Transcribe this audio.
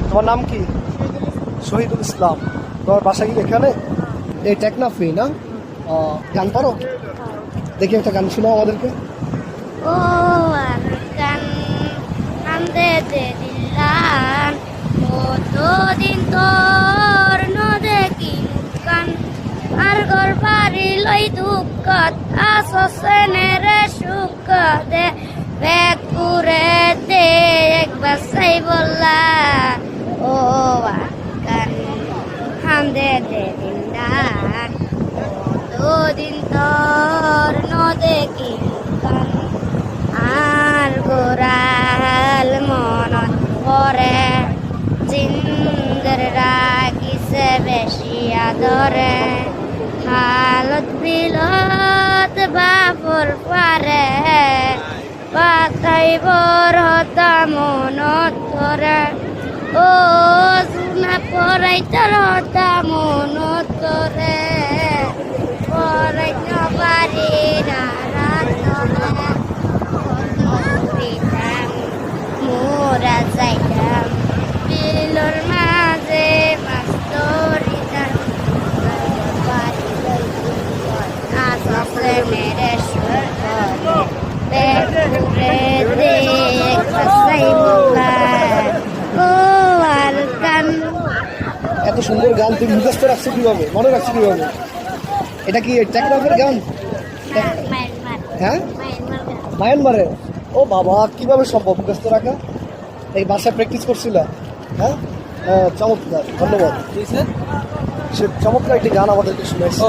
তোমার নাম কি? শহীদুল ইসলাম। তোমার বাসা কি এখানে? এই টেকনাফি না? গান পারো? দেখি একটা গান শোনাও আমাদেরকে। ও আর গান কান্দে দে দিলাম কতদিন তোর ন দেখি মুখান আর ঘর বাড়ি লই দুঃখত আসনে সুখ দে ব্যাগ করে দে একবার সাই বললা ও আর গান কান্দে দে দিলাম কতদিন তোর ন দেখি মুখান আর গোরাল মনত পরে জিন্দর রাগিছে বেশি আদরে হালত বিলত বাপর পারে পাতাই বর হতা মনত করে ও জুনা পরাই তোর হতা মনত করে পরাই নবারি না মোরা যাইতাম বিলর মাঝে মাছ ধরিতাম আসলে মেরে এত সুন্দর গান তুমি মুখস্থ রাখছো কিভাবে, মনে রাখছো কিভাবে? এটা কি টেকনাফের গান? হ্যাঁ, মায়ানমারে। ও বাবা, কিভাবে সম্ভব মুখস্থ রাখা? এই বাসায় প্র্যাকটিস করছিলা? হ্যাঁ, চমৎকার, ধন্যবাদ। সে চমৎকার একটি গান আমাদেরকে শুনেছে।